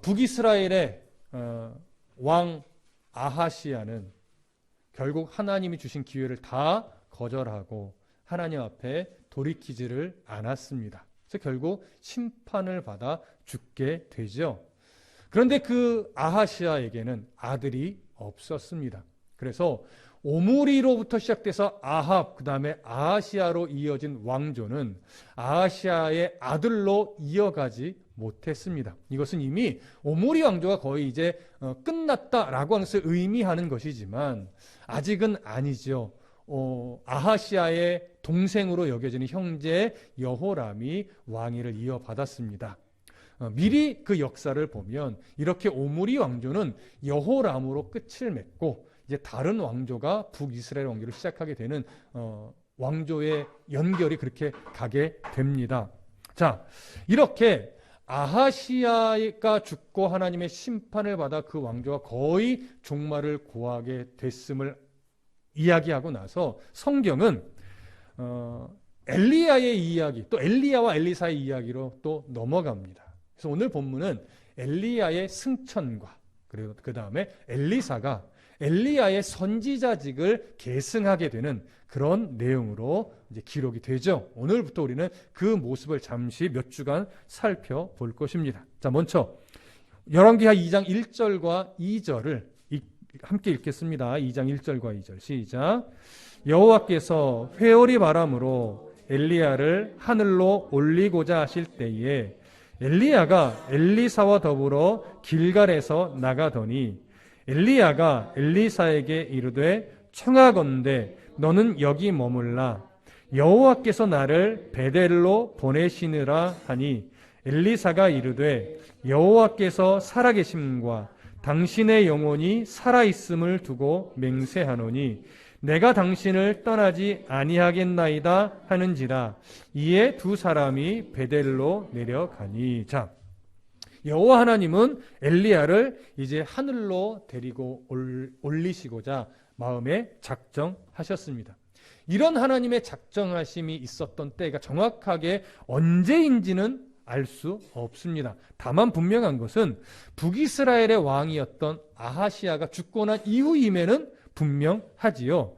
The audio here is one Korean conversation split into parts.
북이스라엘의 왕 아하시야는 결국 하나님이 주신 기회를 다 거절하고 하나님 앞에 돌이키지를 않았습니다. 그래서 결국 심판을 받아 죽게 되죠. 그런데 그 아하시야에게는 아들이 없었습니다. 그래서 오므리로부터 시작돼서 아합, 그 다음에 아하시야로 이어진 왕조는 아하시야의 아들로 이어가지 못했습니다. 이것은 이미 오므리 왕조가 거의 이제 끝났다라고 하는 것을 의미하는 것이지만 아직은 아니죠. 아하시야의 동생으로 여겨지는 형제 여호람이 왕위를 이어받았습니다. 미리 그 역사를 보면 이렇게 오므리 왕조는 여호람으로 끝을 맺고 이제 다른 왕조가 북이스라엘 왕조를 시작하게 되는 왕조의 연결이 그렇게 가게 됩니다. 자, 이렇게 아하시야가 죽고 하나님의 심판을 받아 그 왕조가 거의 종말을 고하게 됐음을 이야기하고 나서 성경은 엘리야의 이야기, 또 엘리야와 엘리사의 이야기로 또 넘어갑니다. 그래서 오늘 본문은 엘리야의 승천과 그리고 그 다음에 엘리사가 엘리야의 선지자직을 계승하게 되는 그런 내용으로 이제 기록이 되죠. 오늘부터 우리는 그 모습을 잠시 몇 주간 살펴볼 것입니다. 자, 먼저 열왕기하 2장 1절과 2절을 함께 읽겠습니다. 2장 1절과 2절 시작. 여호와께서 회오리 바람으로 엘리야를 하늘로 올리고자 하실 때에 엘리야가 엘리사와 더불어 길갈에서 나가더니 엘리야가 엘리사에게 이르되 청하건대 너는 여기 머물라. 여호와께서 나를 베델로 보내시느라 하니 엘리사가 이르되 여호와께서 살아계심과 당신의 영혼이 살아있음을 두고 맹세하노니 내가 당신을 떠나지 아니하겠나이다 하는지라. 이에 두 사람이 베델로 내려가니. 자, 여호와 하나님은 엘리야를 이제 하늘로 데리고 올리시고자 마음에 작정하셨습니다. 이런 하나님의 작정하심이 있었던 때가 정확하게 언제인지는 알 수 없습니다. 다만 분명한 것은 북이스라엘의 왕이었던 아하시야가 죽고 난 이후임에는 분명하지요.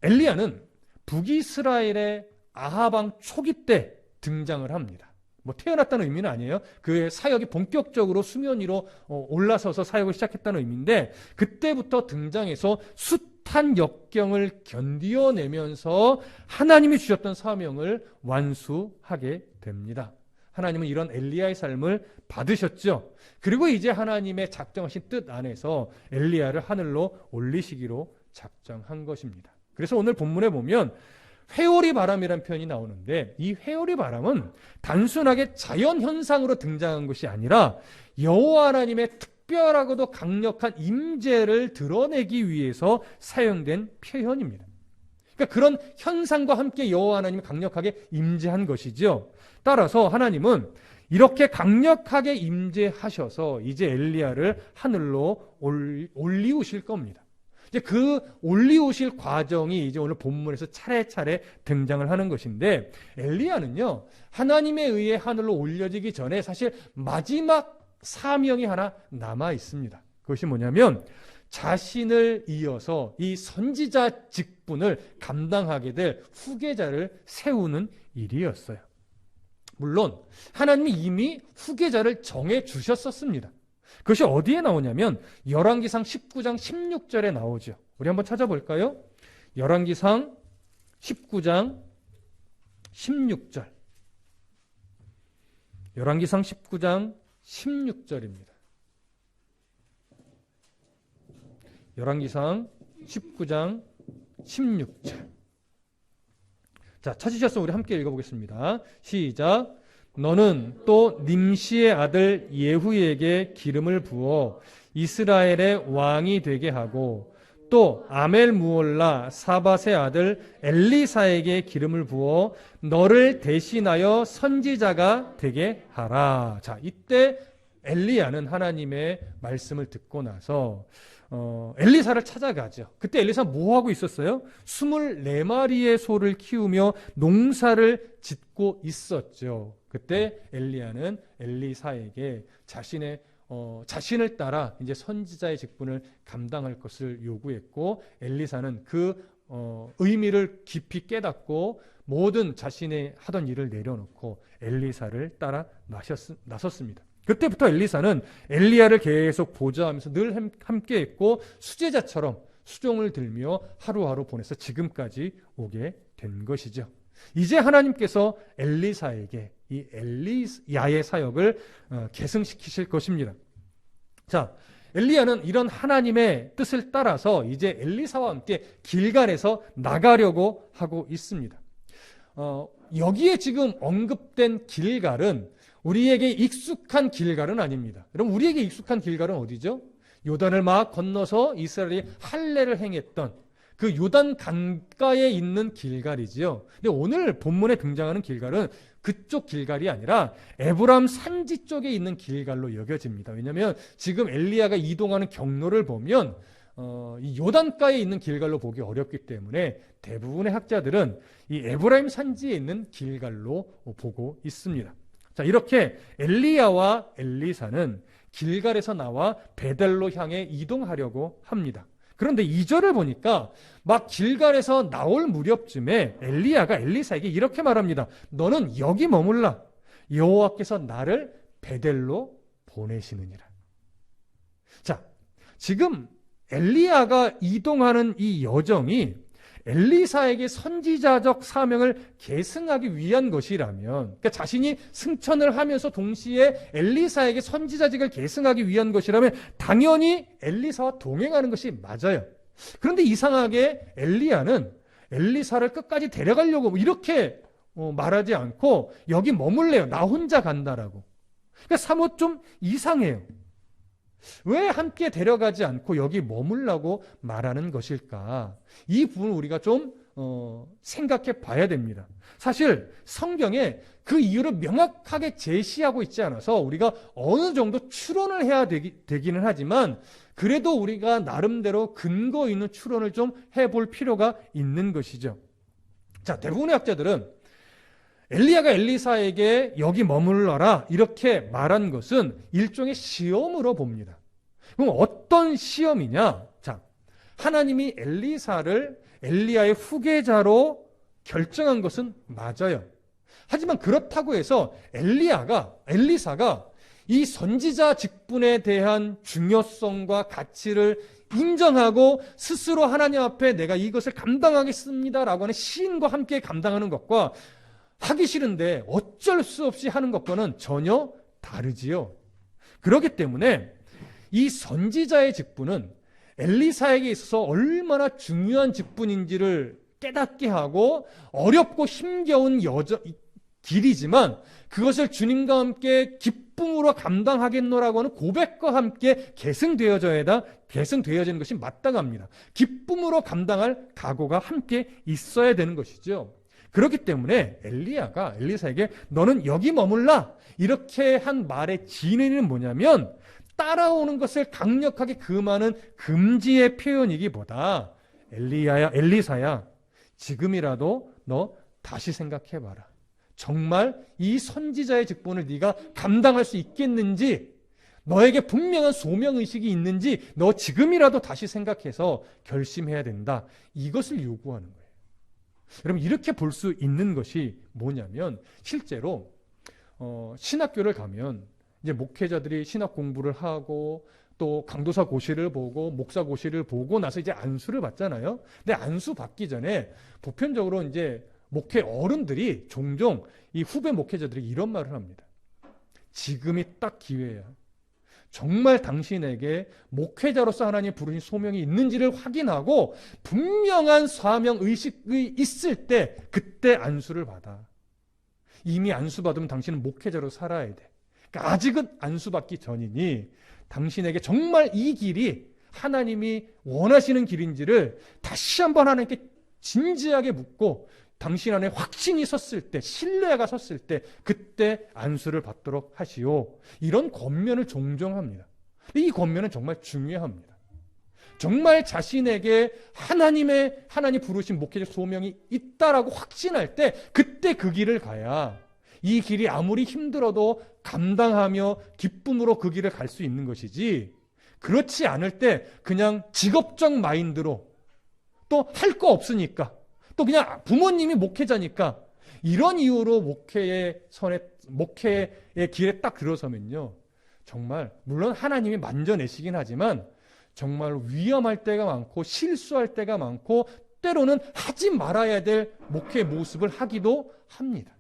엘리야는 북이스라엘의 아하방 초기 때 등장을 합니다. 뭐 태어났다는 의미는 아니에요. 그의 사역이 본격적으로 수면 위로 올라서서 사역을 시작했다는 의미인데 그때부터 등장해서 숱한 역경을 견디어내면서 하나님이 주셨던 사명을 완수하게 됩니다. 하나님은 이런 엘리야의 삶을 받으셨죠. 그리고 이제 하나님의 작정하신 뜻 안에서 엘리야를 하늘로 올리시기로 작정한 것입니다. 그래서 오늘 본문에 보면 회오리 바람이라는 표현이 나오는데 이 회오리 바람은 단순하게 자연 현상으로 등장한 것이 아니라 여호와 하나님의 특별하고도 강력한 임재를 드러내기 위해서 사용된 표현입니다. 그러니까 그런 현상과 함께 여호와 하나님이 강력하게 임재한 것이죠. 따라서 하나님은 이렇게 강력하게 임재하셔서 이제 엘리야를 하늘로 올리우실 겁니다. 이제 그 올리우실 과정이 이제 오늘 본문에서 차례차례 등장을 하는 것인데 엘리야는요 하나님에 의해 하늘로 올려지기 전에 사실 마지막 사명이 하나 남아 있습니다. 그것이 뭐냐면 자신을 이어서 이 선지자 직분을 감당하게 될 후계자를 세우는 일이었어요. 물론 하나님이 이미 후계자를 정해 주셨었습니다. 그것이 어디에 나오냐면 열왕기상 19장 16절에 나오죠. 우리 한번 찾아볼까요? 열왕기상 19장 16절. 열왕기상 19장 16절입니다. 열왕기상 19장 16절. 자, 찾으셨으면 우리 함께 읽어보겠습니다. 시작. 너는 또 님시의 아들 예후에게 기름을 부어 이스라엘의 왕이 되게 하고 또 아멜무올라 사밧의 아들 엘리사에게 기름을 부어 너를 대신하여 선지자가 되게 하라. 자, 이때 엘리야는 하나님의 말씀을 듣고 나서 엘리사를 찾아가죠. 그때 엘리사 뭐 하고 있었어요? 24마리의 소를 키우며 농사를 짓고 있었죠. 그때 엘리야는 엘리사에게 자신을 따라 이제 선지자의 직분을 감당할 것을 요구했고, 엘리사는 그 의미를 깊이 깨닫고 모든 자신의 하던 일을 내려놓고 엘리사를 따라 나섰습니다. 그때부터 엘리사는 엘리야를 계속 보좌하면서 늘 함께했고 수제자처럼 수종을 들며 하루하루 보내서 지금까지 오게 된 것이죠. 이제 하나님께서 엘리사에게 이 엘리야의 사역을 계승시키실 것입니다. 자, 엘리야는 이런 하나님의 뜻을 따라서 이제 엘리사와 함께 길갈에서 나가려고 하고 있습니다. 여기에 지금 언급된 길갈은 우리에게 익숙한 길갈은 아닙니다. 여러분, 우리에게 익숙한 길갈은 어디죠? 요단을 막 건너서 이스라엘이 할례를 행했던 그 요단 강가에 있는 길갈이지요. 근데 오늘 본문에 등장하는 길갈은 그쪽 길갈이 아니라 에브라임 산지 쪽에 있는 길갈로 여겨집니다. 왜냐하면 지금 엘리야가 이동하는 경로를 보면 이 요단가에 있는 길갈로 보기 어렵기 때문에 대부분의 학자들은 이 에브라임 산지에 있는 길갈로 보고 있습니다. 자, 이렇게 엘리야와 엘리사는 길갈에서 나와 베델로 향해 이동하려고 합니다. 그런데 2절을 보니까 막 길갈에서 나올 무렵쯤에 엘리야가 엘리사에게 이렇게 말합니다. 너는 여기 머물라. 여호와께서 나를 베델로 보내시느니라. 자, 지금 엘리야가 이동하는 이 여정이 엘리사에게 선지자적 사명을 계승하기 위한 것이라면, 그러니까 자신이 승천을 하면서 동시에 엘리사에게 선지자직을 계승하기 위한 것이라면 당연히 엘리사와 동행하는 것이 맞아요. 그런데 이상하게 엘리야는 엘리사를 끝까지 데려가려고 이렇게 말하지 않고 여기 머물래요. 나 혼자 간다라고. 그러니까 사뭇 좀 이상해요. 왜 함께 데려가지 않고 여기 머물라고 말하는 것일까? 이 부분을 우리가 좀 생각해 봐야 됩니다. 사실 성경에 그 이유를 명확하게 제시하고 있지 않아서 우리가 어느 정도 추론을 해야 되기는 하지만 그래도 우리가 나름대로 근거 있는 추론을 좀 해볼 필요가 있는 것이죠. 자, 대부분의 학자들은 엘리야가 엘리사에게 여기 머물러라 이렇게 말한 것은 일종의 시험으로 봅니다. 그럼 어떤 시험이냐? 자, 하나님이 엘리사를 엘리야의 후계자로 결정한 것은 맞아요. 하지만 그렇다고 해서 엘리사가 이 선지자 직분에 대한 중요성과 가치를 인정하고 스스로 하나님 앞에 내가 이것을 감당하겠습니다라고 하는 시인과 함께 감당하는 것과 하기 싫은데 어쩔 수 없이 하는 것과는 전혀 다르지요. 그렇기 때문에 이 선지자의 직분은 엘리사에게 있어서 얼마나 중요한 직분인지를 깨닫게 하고 어렵고 힘겨운 길이지만 그것을 주님과 함께 기쁨으로 감당하겠노라고 하는 고백과 함께 계승되어지는 것이 마땅합니다. 기쁨으로 감당할 각오가 함께 있어야 되는 것이죠. 그렇기 때문에 엘리야가 엘리사에게 너는 여기 머물라 이렇게 한 말의 진의는 뭐냐면 따라오는 것을 강력하게 금하는 금지의 표현이기보다 엘리사야 지금이라도 너 다시 생각해봐라. 정말 이 선지자의 직분을 네가 감당할 수 있겠는지, 너에게 분명한 소명의식이 있는지 너 지금이라도 다시 생각해서 결심해야 된다. 이것을 요구하는 거예요. 여러분, 이렇게 볼 수 있는 것이 뭐냐면 실제로 신학교를 가면 이제 목회자들이 신학 공부를 하고 또 강도사 고시를 보고 목사 고시를 보고 나서 이제 안수를 받잖아요. 근데 안수 받기 전에 보편적으로 이제 목회 어른들이 종종 이 후배 목회자들이 이런 말을 합니다. 지금이 딱 기회야. 정말 당신에게 목회자로서 하나님 부르신 소명이 있는지를 확인하고 분명한 사명 의식이 있을 때 그때 안수를 받아. 이미 안수 받으면 당신은 목회자로 살아야 돼. 그러니까 아직은 안수 받기 전이니 당신에게 정말 이 길이 하나님이 원하시는 길인지를 다시 한번 하나님께 진지하게 묻고 당신 안에 확신이 섰을 때, 신뢰가 섰을 때 그때 안수를 받도록 하시오. 이런 권면을 종종 합니다. 이 권면은 정말 중요합니다. 정말 자신에게 하나님 부르신 목회적 소명이 있다라고 확신할 때 그때 그 길을 가야 이 길이 아무리 힘들어도 감당하며 기쁨으로 그 길을 갈 수 있는 것이지, 그렇지 않을 때 그냥 직업적 마인드로 또 할 거 없으니까, 또 그냥 부모님이 목회자니까 이런 이유로 목회의 길에 딱 들어서면요, 정말 물론 하나님이 만져내시긴 하지만 정말 위험할 때가 많고 실수할 때가 많고 때로는 하지 말아야 될 목회의 모습을 하기도 합니다.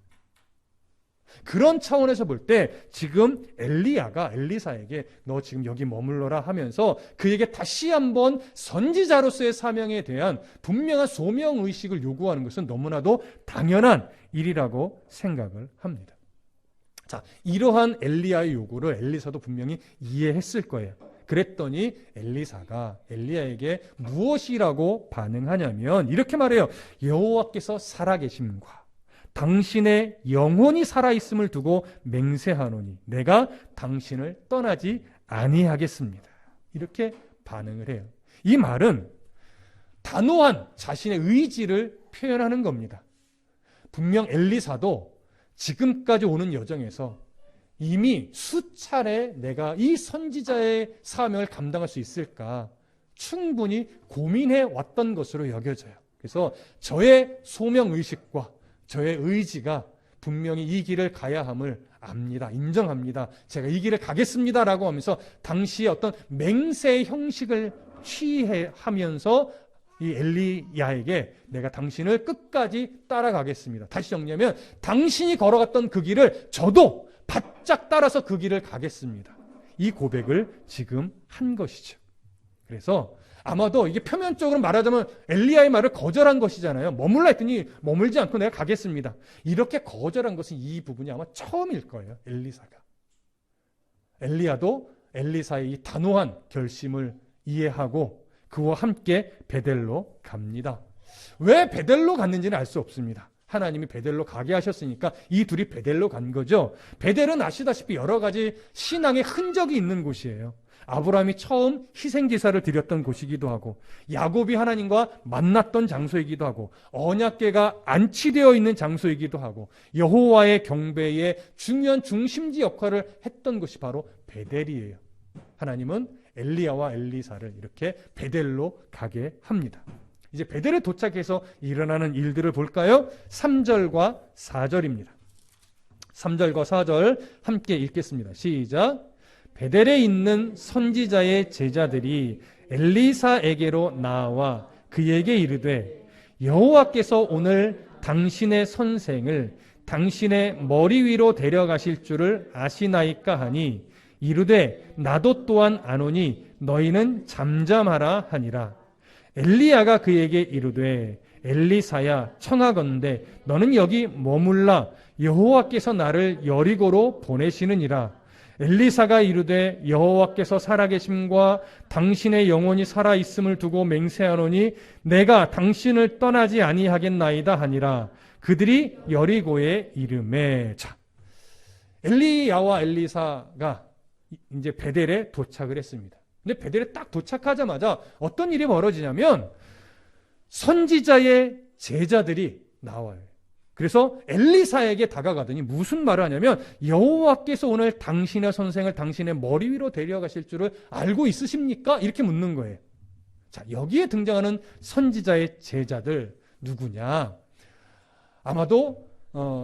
그런 차원에서 볼 때 지금 엘리야가 엘리사에게 너 지금 여기 머물러라 하면서 그에게 다시 한번 선지자로서의 사명에 대한 분명한 소명의식을 요구하는 것은 너무나도 당연한 일이라고 생각을 합니다. 자, 이러한 엘리야의 요구를 엘리사도 분명히 이해했을 거예요. 그랬더니 엘리사가 엘리야에게 무엇이라고 반응하냐면 이렇게 말해요. 여호와께서 살아계심과 당신의 영혼이 살아있음을 두고 맹세하노니 내가 당신을 떠나지 아니하겠습니다. 이렇게 반응을 해요. 이 말은 단호한 자신의 의지를 표현하는 겁니다. 분명 엘리사도 지금까지 오는 여정에서 이미 수차례 내가 이 선지자의 사명을 감당할 수 있을까 충분히 고민해 왔던 것으로 여겨져요. 그래서 저의 소명의식과 저의 의지가 분명히 이 길을 가야 함을 압니다. 인정합니다. 제가 이 길을 가겠습니다라고 하면서 당시의 어떤 맹세의 형식을 취하면서 이 엘리야에게 내가 당신을 끝까지 따라가겠습니다. 다시 정리하면 당신이 걸어갔던 그 길을 저도 바짝 따라서 그 길을 가겠습니다. 이 고백을 지금 한 것이죠. 그래서 아마도 이게 표면적으로 말하자면 엘리야의 말을 거절한 것이잖아요. 머물라 했더니 머물지 않고 내가 가겠습니다. 이렇게 거절한 것은 이 부분이 아마 처음일 거예요. 엘리사가. 엘리야도 엘리사의 이 단호한 결심을 이해하고 그와 함께 베델로 갑니다. 왜 베델로 갔는지는 알 수 없습니다. 하나님이 베델로 가게 하셨으니까 이 둘이 베델로 간 거죠. 베델은 아시다시피 여러 가지 신앙의 흔적이 있는 곳이에요. 아브라함이 처음 희생제사를 드렸던 곳이기도 하고 야곱이 하나님과 만났던 장소이기도 하고 언약궤가 안치되어 있는 장소이기도 하고 여호와의 경배의 중요한 중심지 역할을 했던 곳이 바로 베델이에요. 하나님은 엘리야와 엘리사를 이렇게 베델로 가게 합니다. 이제 베델에 도착해서 일어나는 일들을 볼까요? 3절과 4절입니다. 3절과 4절 함께 읽겠습니다. 시작. 베델에 있는 선지자의 제자들이 엘리사에게로 나와 그에게 이르되 여호와께서 오늘 당신의 선생을 당신의 머리 위로 데려가실 줄을 아시나이까 하니 이르되 나도 또한 아노니 너희는 잠잠하라 하니라. 엘리야가 그에게 이르되 엘리사야 청하건대 너는 여기 머물라 여호와께서 나를 여리고로 보내시느니라. 엘리사가 이르되 여호와께서 살아계심과 당신의 영혼이 살아있음을 두고 맹세하노니 내가 당신을 떠나지 아니하겠나이다 하니라. 그들이 여리고에 이르매. 자, 엘리야와 엘리사가 이제 베델에 도착을 했습니다. 근데 베델에 딱 도착하자마자 어떤 일이 벌어지냐면 선지자의 제자들이 나와요. 그래서 엘리사에게 다가가더니 무슨 말을 하냐면 여호와께서 오늘 당신의 선생을 당신의 머리 위로 데려가실 줄을 알고 있으십니까? 이렇게 묻는 거예요. 자, 여기에 등장하는 선지자의 제자들 누구냐? 아마도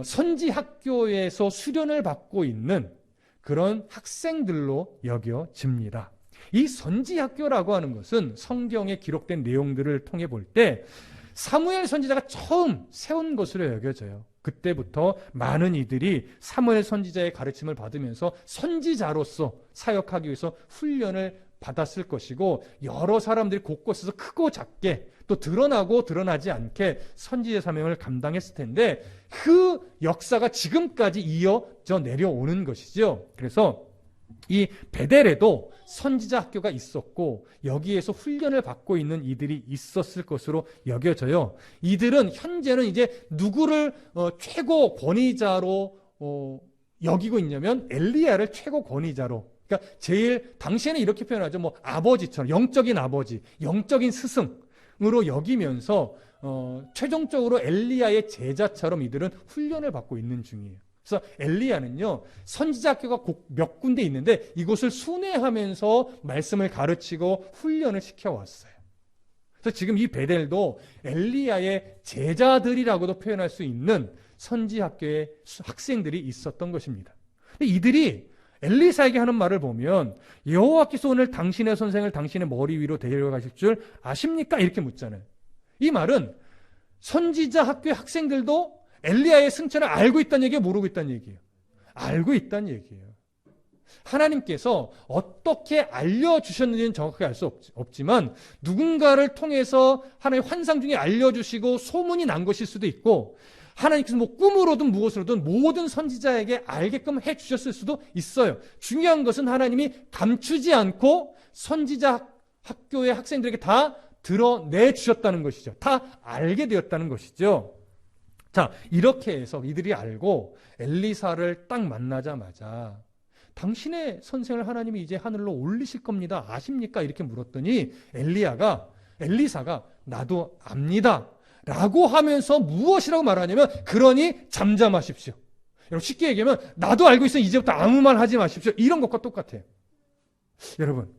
선지학교에서 수련을 받고 있는 그런 학생들로 여겨집니다. 이 선지학교라고 하는 것은 성경에 기록된 내용들을 통해 볼 때 사무엘 선지자가 처음 세운 것으로 여겨져요. 그때부터 많은 이들이 사무엘 선지자의 가르침을 받으면서 선지자로서 사역하기 위해서 훈련을 받았을 것이고 여러 사람들이 곳곳에서 크고 작게 또 드러나고 드러나지 않게 선지자 사명을 감당했을 텐데 그 역사가 지금까지 이어져 내려오는 것이죠. 그래서 이 베델에도 선지자 학교가 있었고 여기에서 훈련을 받고 있는 이들이 있었을 것으로 여겨져요. 이들은 현재는 이제 누구를 최고 권위자로 여기고 있냐면 엘리야를 최고 권위자로, 그러니까 제일 당시에는 이렇게 표현하죠. 뭐 아버지처럼 영적인 아버지, 영적인 스승으로 여기면서 최종적으로 엘리야의 제자처럼 이들은 훈련을 받고 있는 중이에요. 그래서 엘리야는요, 선지자 학교가 몇 군데 있는데 이곳을 순회하면서 말씀을 가르치고 훈련을 시켜왔어요. 그래서 지금 이 베델도 엘리야의 제자들이라고도 표현할 수 있는 선지 학교의 학생들이 있었던 것입니다. 근데 이들이 엘리사에게 하는 말을 보면 여호와께서 오늘 당신의 선생을 당신의 머리 위로 데려가실 줄 아십니까? 이렇게 묻잖아요. 이 말은 선지자 학교의 학생들도 엘리야의 승천을 알고 있다는 얘기예요? 모르고 있다는 얘기예요? 알고 있다는 얘기예요. 하나님께서 어떻게 알려주셨는지는 정확하게 알 수 없지만 누군가를 통해서 하나님의 환상 중에 알려주시고 소문이 난 것일 수도 있고 하나님께서 뭐 꿈으로든 무엇으로든 모든 선지자에게 알게끔 해주셨을 수도 있어요. 중요한 것은 하나님이 감추지 않고 선지자 학교의 학생들에게 다 드러내 주셨다는 것이죠. 다 알게 되었다는 것이죠. 자, 이렇게 해서 이들이 알고 엘리사를 딱 만나자마자 당신의 선생을 하나님이 이제 하늘로 올리실 겁니다. 아십니까? 이렇게 물었더니 엘리사가 나도 압니다. 라고 하면서 무엇이라고 말하냐면 그러니 잠잠하십시오. 여러분 쉽게 얘기하면 나도 알고 있으니 이제부터 아무 말 하지 마십시오. 이런 것과 똑같아요. 여러분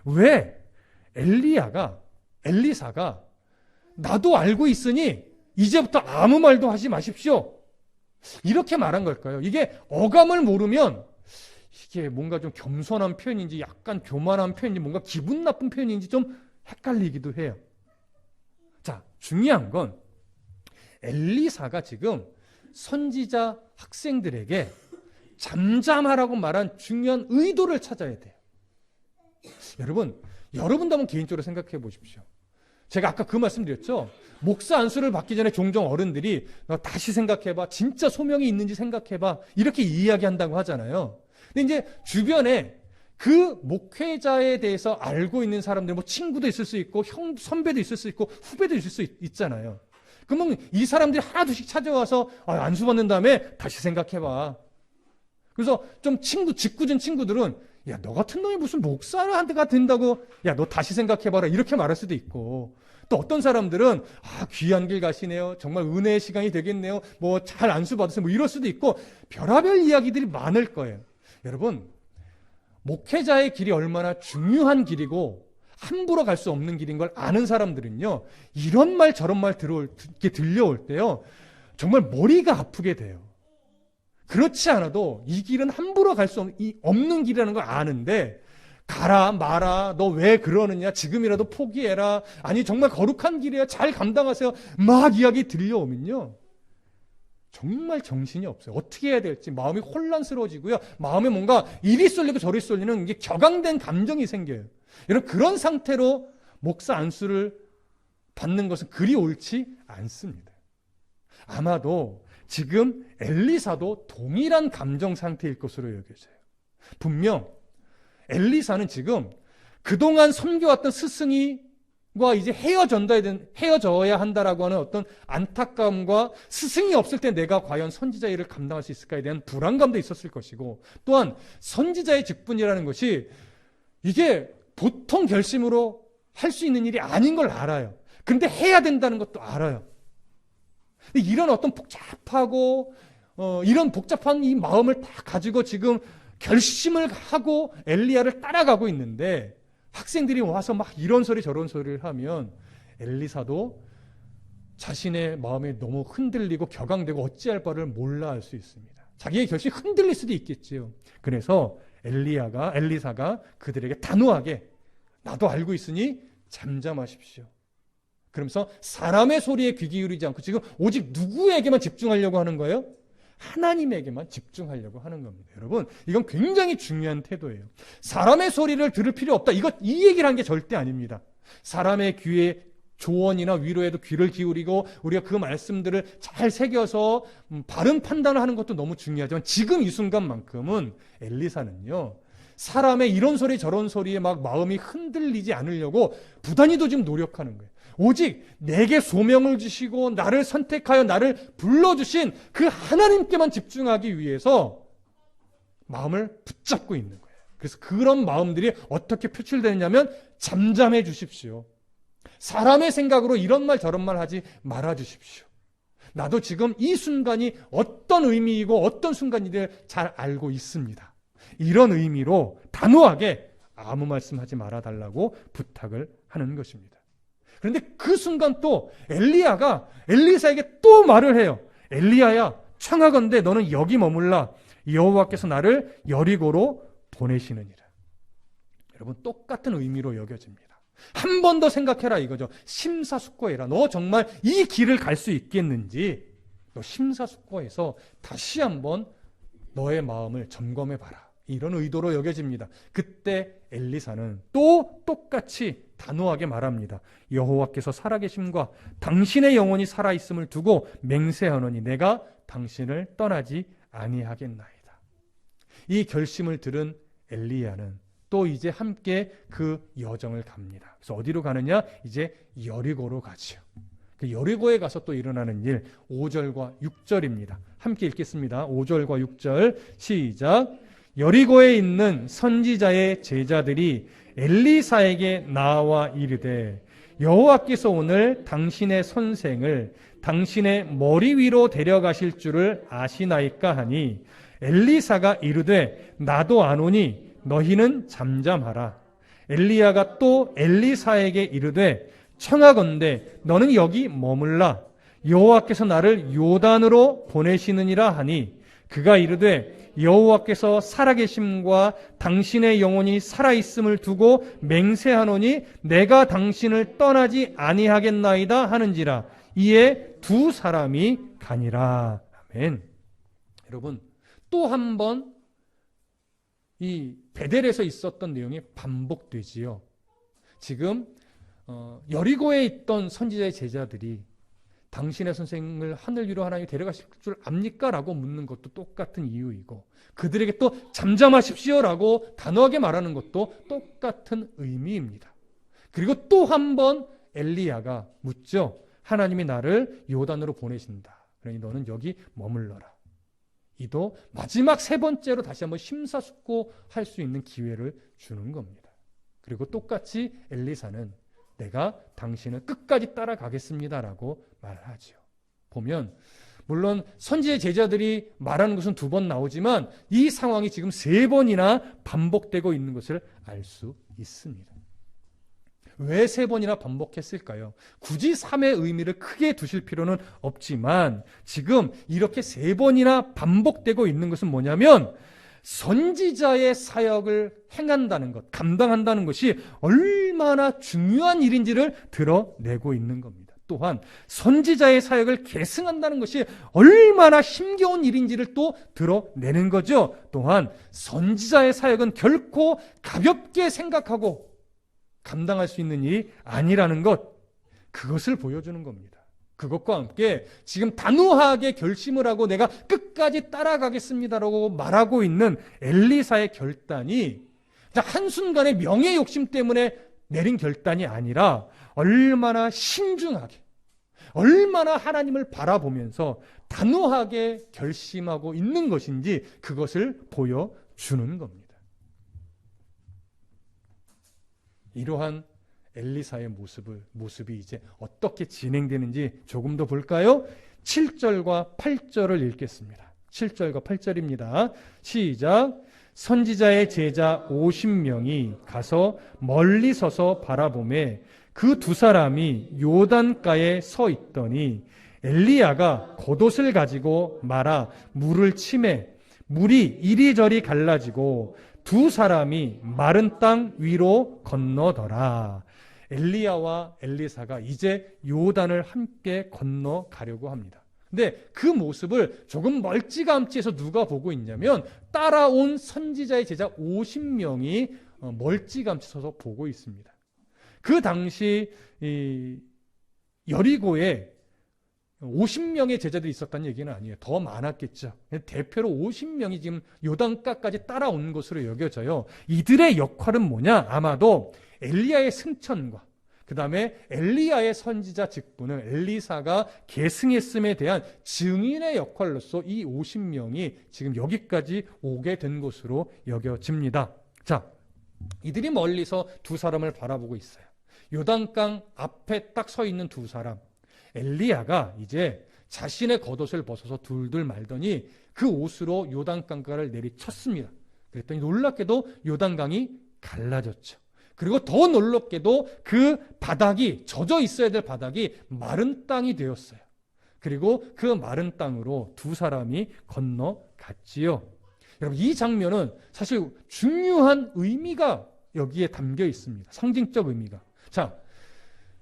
왜 엘리사가 나도 알고 있으니 이제부터 아무 말도 하지 마십시오. 이렇게 말한 걸까요? 이게 어감을 모르면 이게 뭔가 좀 겸손한 표현인지 약간 교만한 표현인지 뭔가 기분 나쁜 표현인지 좀 헷갈리기도 해요. 자, 중요한 건 엘리사가 지금 선지자 학생들에게 잠잠하라고 말한 중요한 의도를 찾아야 돼요. 여러분도 한번 개인적으로 생각해 보십시오. 제가 아까 그 말씀 드렸죠? 목사 안수를 받기 전에 종종 어른들이 너 다시 생각해봐. 진짜 소명이 있는지 생각해봐. 이렇게 이야기한다고 하잖아요. 근데 이제 주변에 그 목회자에 대해서 알고 있는 사람들, 뭐 친구도 있을 수 있고, 선배도 있을 수 있고, 후배도 있을 수 있잖아요. 그러면 이 사람들이 하나둘씩 찾아와서 안수 받는 다음에 다시 생각해봐. 그래서 좀 직구준 친구들은 야, 너 같은 놈이 무슨 목사한테가 된다고, 야, 너 다시 생각해봐라. 이렇게 말할 수도 있고, 또 어떤 사람들은 귀한 길 가시네요. 정말 은혜의 시간이 되겠네요. 뭐 잘 안수 받으세요. 뭐 이럴 수도 있고, 별의별 이야기들이 많을 거예요. 여러분, 목회자의 길이 얼마나 중요한 길이고 함부로 갈 수 없는 길인 걸 아는 사람들은요, 이런 말 저런 말 들려올 때요, 정말 머리가 아프게 돼요. 그렇지 않아도 이 길은 함부로 갈 수 없는 길이라는 걸 아는데 가라 마라 너 왜 그러느냐 지금이라도 포기해라 아니 정말 거룩한 길이야 잘 감당하세요 막 이야기 들려오면요 정말 정신이 없어요. 어떻게 해야 될지 마음이 혼란스러워지고요. 마음에 뭔가 이리 쏠리고 저리 쏠리는 이게 격앙된 감정이 생겨요. 여러분 그런 상태로 목사 안수를 받는 것은 그리 옳지 않습니다. 아마도 지금 엘리사도 동일한 감정 상태일 것으로 여겨져요. 분명 엘리사는 지금 그동안 섬겨왔던 스승이와 이제 헤어져야 한다라고 하는 어떤 안타까움과 스승이 없을 때 내가 과연 선지자 일을 감당할 수 있을까에 대한 불안감도 있었을 것이고 또한 선지자의 직분이라는 것이 이게 보통 결심으로 할 수 있는 일이 아닌 걸 알아요. 근데 해야 된다는 것도 알아요. 이런 어떤 복잡하고 이런 복잡한 이 마음을 다 가지고 지금 결심을 하고 엘리야를 따라가고 있는데 학생들이 와서 막 이런 소리 저런 소리를 하면 엘리사도 자신의 마음이 너무 흔들리고 격앙되고 어찌할 바를 몰라 할 수 있습니다. 자기의 결심이 흔들릴 수도 있겠지요. 그래서 엘리사가 그들에게 단호하게 나도 알고 있으니 잠잠하십시오. 그러면서 사람의 소리에 귀 기울이지 않고 지금 오직 누구에게만 집중하려고 하는 거예요? 하나님에게만 집중하려고 하는 겁니다. 여러분, 이건 굉장히 중요한 태도예요. 사람의 소리를 들을 필요 없다. 이 얘기를 한 게 절대 아닙니다. 사람의 귀에 조언이나 위로에도 귀를 기울이고 우리가 그 말씀들을 잘 새겨서 바른 판단을 하는 것도 너무 중요하지만 지금 이 순간만큼은 엘리사는요. 사람의 이런 소리 저런 소리에 막 마음이 흔들리지 않으려고 부단히도 지금 노력하는 거예요. 오직 내게 소명을 주시고 나를 선택하여 나를 불러주신 그 하나님께만 집중하기 위해서 마음을 붙잡고 있는 거예요. 그래서 그런 마음들이 어떻게 표출되느냐면 잠잠해 주십시오. 사람의 생각으로 이런 말 저런 말 하지 말아 주십시오. 나도 지금 이 순간이 어떤 의미이고 어떤 순간인지 잘 알고 있습니다. 이런 의미로 단호하게 아무 말씀하지 말아달라고 부탁을 하는 것입니다. 그런데 그 순간 또 엘리야가 엘리사에게 또 말을 해요. 엘리야야, 청하건대 너는 여기 머물라. 여호와께서 나를 여리고로 보내시느니라. 여러분, 똑같은 의미로 여겨집니다. 한 번 더 생각해라 이거죠. 심사숙고해라. 너 정말 이 길을 갈 수 있겠는지 너 심사숙고해서 다시 한번 너의 마음을 점검해봐라. 이런 의도로 여겨집니다. 그때 엘리사는 또 똑같이 단호하게 말합니다. 여호와께서 살아계심과 당신의 영혼이 살아있음을 두고 맹세하노니 내가 당신을 떠나지 아니하겠나이다. 이 결심을 들은 엘리야는 또 이제 함께 그 여정을 갑니다. 그래서 어디로 가느냐? 이제 여리고로 가죠. 그 여리고에 가서 또 일어나는 일 5절과 6절입니다. 함께 읽겠습니다. 5절과 6절 시작. 여리고에 있는 선지자의 제자들이 엘리사에게 나와 이르되 여호와께서 오늘 당신의 선생을 당신의 머리 위로 데려가실 줄을 아시나이까 하니 엘리사가 이르되 나도 아노니 너희는 잠잠하라. 엘리야가 또 엘리사에게 이르되 청하건대 너는 여기 머물라. 여호와께서 나를 요단으로 보내시느니라 하니 그가 이르되 여호와께서 살아계심과 당신의 영혼이 살아있음을 두고 맹세하노니 내가 당신을 떠나지 아니하겠나이다 하는지라. 이에 두 사람이 가니라. 아멘. 여러분, 또 한 번 이 베델에서 있었던 내용이 반복되지요. 지금 여리고에 있던 선지자의 제자들이 당신의 선생을 하늘 위로 하나님이 데려가실 줄 압니까? 라고 묻는 것도 똑같은 이유이고 그들에게 또 잠잠하십시오라고 단호하게 말하는 것도 똑같은 의미입니다. 그리고 또 한 번 엘리야가 묻죠. 하나님이 나를 요단으로 보내신다. 그러니 너는 여기 머물러라. 이도 마지막 세 번째로 다시 한번 심사숙고할 수 있는 기회를 주는 겁니다. 그리고 똑같이 엘리사는 내가 당신을 끝까지 따라가겠습니다라고 말하죠. 보면 물론 선지의 제자들이 말하는 것은 두 번 나오지만 이 상황이 지금 세 번이나 반복되고 있는 것을 알 수 있습니다. 왜 세 번이나 반복했을까요? 굳이 3의 의미를 크게 두실 필요는 없지만 지금 이렇게 세 번이나 반복되고 있는 것은 뭐냐면 선지자의 사역을 행한다는 것, 감당한다는 것이 얼마나 중요한 일인지를 드러내고 있는 겁니다. 또한 선지자의 사역을 계승한다는 것이 얼마나 힘겨운 일인지를 또 드러내는 거죠. 또한 선지자의 사역은 결코 가볍게 생각하고 감당할 수 있는 일이 아니라는 것, 그것을 보여주는 겁니다. 그것과 함께 지금 단호하게 결심을 하고 내가 끝까지 따라가겠습니다라고 말하고 있는 엘리사의 결단이 한순간의 명예 욕심 때문에 내린 결단이 아니라 얼마나 신중하게, 얼마나 하나님을 바라보면서 단호하게 결심하고 있는 것인지 그것을 보여주는 겁니다. 이러한 엘리사의 모습이 이제 어떻게 진행되는지 조금 더 볼까요? 7절과 8절을 읽겠습니다. 7절과 8절입니다. 시작. 선지자의 제자 50명이 가서 멀리 서서 바라보매 그 두 사람이 요단가에 서 있더니 엘리야가 겉옷을 가지고 말아 물을 치매 물이 이리저리 갈라지고 두 사람이 마른 땅 위로 건너더라. 엘리야와 엘리사가 이제 요단을 함께 건너가려고 합니다. 근데 그 모습을 조금 멀찌감치 해서 누가 보고 있냐면 따라온 선지자의 제자 50명이 멀찌감치 서서 보고 있습니다. 그 당시 여리고에 50명의 제자들이 있었다는 얘기는 아니에요. 더 많았겠죠. 대표로 50명이 지금 요단가까지 따라온 것으로 여겨져요. 이들의 역할은 뭐냐? 아마도 엘리야의 승천과 그 다음에 엘리야의 선지자 직분을 엘리사가 계승했음에 대한 증인의 역할로서 이 50명이 지금 여기까지 오게 된 것으로 여겨집니다. 자, 이들이 멀리서 두 사람을 바라보고 있어요. 요단강 앞에 딱 서 있는 두 사람. 엘리야가 이제 자신의 겉옷을 벗어서 둘둘 말더니 그 옷으로 요단강가를 내리쳤습니다. 그랬더니 놀랍게도 요단강이 갈라졌죠. 그리고 더 놀랍게도 그 바닥이, 젖어 있어야 될 바닥이 마른 땅이 되었어요. 그리고 그 마른 땅으로 두 사람이 건너갔지요. 여러분, 이 장면은 사실 중요한 의미가 여기에 담겨 있습니다. 상징적 의미가. 자,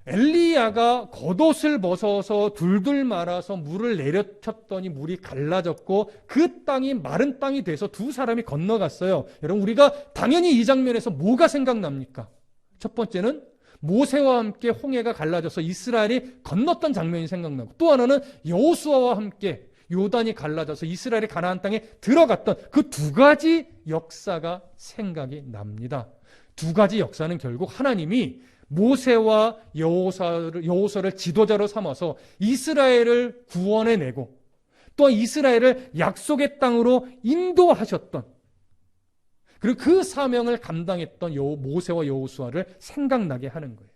엘리야가 겉옷을 벗어서 둘둘 말아서 물을 내려쳤더니 물이 갈라졌고 그 땅이 마른 땅이 돼서 두 사람이 건너갔어요. 여러분, 우리가 당연히 이 장면에서 뭐가 생각납니까? 첫 번째는 모세와 함께 홍해가 갈라져서 이스라엘이 건넜던 장면이 생각나고, 또 하나는 여호수아와 함께 요단이 갈라져서 이스라엘이 가나안 땅에 들어갔던 그 두 가지 역사가 생각이 납니다. 두 가지 역사는 결국 하나님이 모세와 여호수아를 지도자로 삼아서 이스라엘을 구원해내고 또 이스라엘을 약속의 땅으로 인도하셨던, 그리고 그 사명을 감당했던 모세와 여호수아를 생각나게 하는 거예요.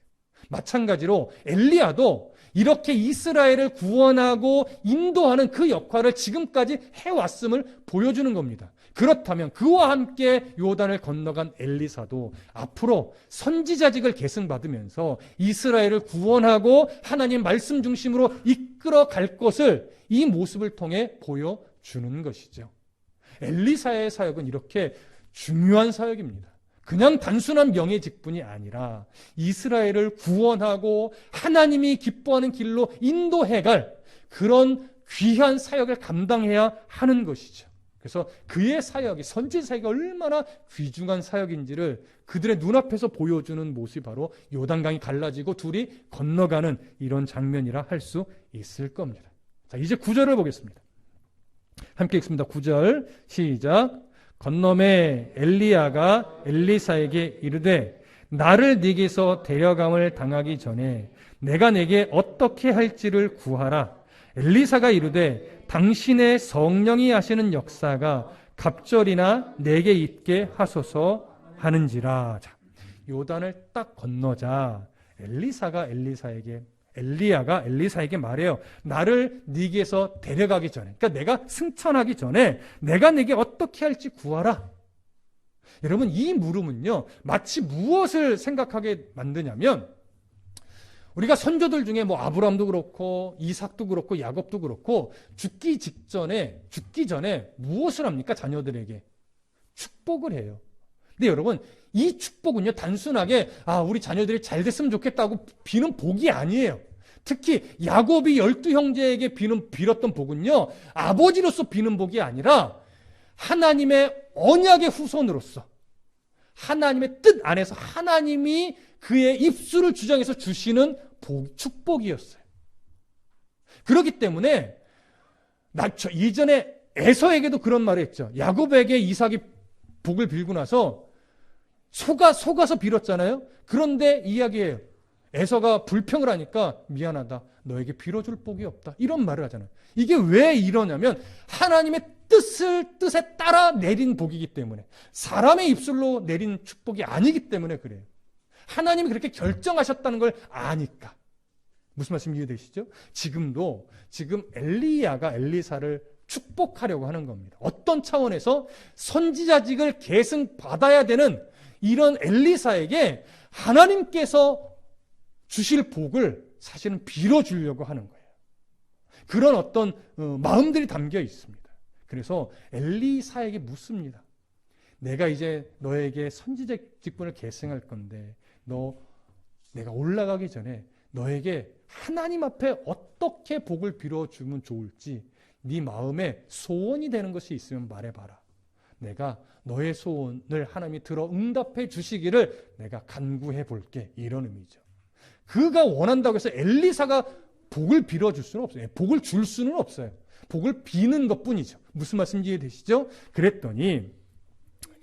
마찬가지로 엘리야도 이렇게 이스라엘을 구원하고 인도하는 그 역할을 지금까지 해왔음을 보여주는 겁니다. 그렇다면 그와 함께 요단을 건너간 엘리사도 앞으로 선지자직을 계승받으면서 이스라엘을 구원하고 하나님 말씀 중심으로 이끌어 갈 것을 이 모습을 통해 보여주는 것이죠. 엘리사의 사역은 이렇게 중요한 사역입니다. 그냥 단순한 명예 직분이 아니라 이스라엘을 구원하고 하나님이 기뻐하는 길로 인도해갈 그런 귀한 사역을 감당해야 하는 것이죠. 그래서 그의 사역이, 선지 사역이 얼마나 귀중한 사역인지를 그들의 눈앞에서 보여주는 모습이 바로 요단강이 갈라지고 둘이 건너가는 이런 장면이라 할 수 있을 겁니다. 자, 이제 9절을 보겠습니다. 함께 읽습니다. 9절 시작. 건너매 엘리야가 엘리사에게 이르되 나를 네게서 데려감을 당하기 전에 내가 내게 어떻게 할지를 구하라. 엘리사가 이르되 당신의 성령이 하시는 역사가 갑절이나 내게 있게 하소서 하는지라. 자, 요단을 딱 건너자 엘리야가 엘리사에게 말해요. 나를 네게서 데려가기 전에, 그러니까 내가 승천하기 전에 내가 네게 어떻게 할지 구하라. 여러분, 이 물음은요 마치 무엇을 생각하게 만드냐면, 우리가 선조들 중에 뭐 아브라함도 그렇고 이삭도 그렇고 야곱도 그렇고 죽기 전에 무엇을 합니까? 자녀들에게 축복을 해요. 근데 여러분, 이 축복은요 단순하게 우리 자녀들이 잘 됐으면 좋겠다고 비는 복이 아니에요. 특히 야곱이 12형제에게 빌었던 복은요 아버지로서 비는 복이 아니라 하나님의 언약의 후손으로서 하나님의 뜻 안에서 하나님이 그의 입술을 주장해서 주시는 축복이었어요. 그렇기 때문에 이전에 에서에게도 그런 말을 했죠. 야곱에게 이삭이 복을 빌고 나서 속아서 빌었잖아요. 그런데 이야기해요. 에서가 불평을 하니까 미안하다. 너에게 빌어줄 복이 없다. 이런 말을 하잖아요. 이게 왜 이러냐면 하나님의 뜻에 따라 내린 복이기 때문에, 사람의 입술로 내린 축복이 아니기 때문에 그래요. 하나님이 그렇게 결정하셨다는 걸 아니까. 무슨 말씀 이해되시죠? 지금 엘리야가 엘리사를 축복하려고 하는 겁니다. 어떤 차원에서 선지자직을 계승받아야 되는 이런 엘리사에게 하나님께서 주실 복을 사실은 빌어주려고 하는 거예요. 그런 어떤 마음들이 담겨 있습니다. 그래서 엘리사에게 묻습니다. 내가 이제 너에게 선지자 직분을 계승할 건데 내가 올라가기 전에 너에게 하나님 앞에 어떻게 복을 빌어주면 좋을지 네 마음에 소원이 되는 것이 있으면 말해봐라. 내가 너의 소원을 하나님이 들어 응답해 주시기를 내가 간구해 볼게. 이런 의미죠. 그가 원한다고 해서 엘리사가 복을 빌어줄 수는 없어요. 복을 줄 수는 없어요. 복을 비는 것뿐이죠. 무슨 말씀인지 이해되시죠? 그랬더니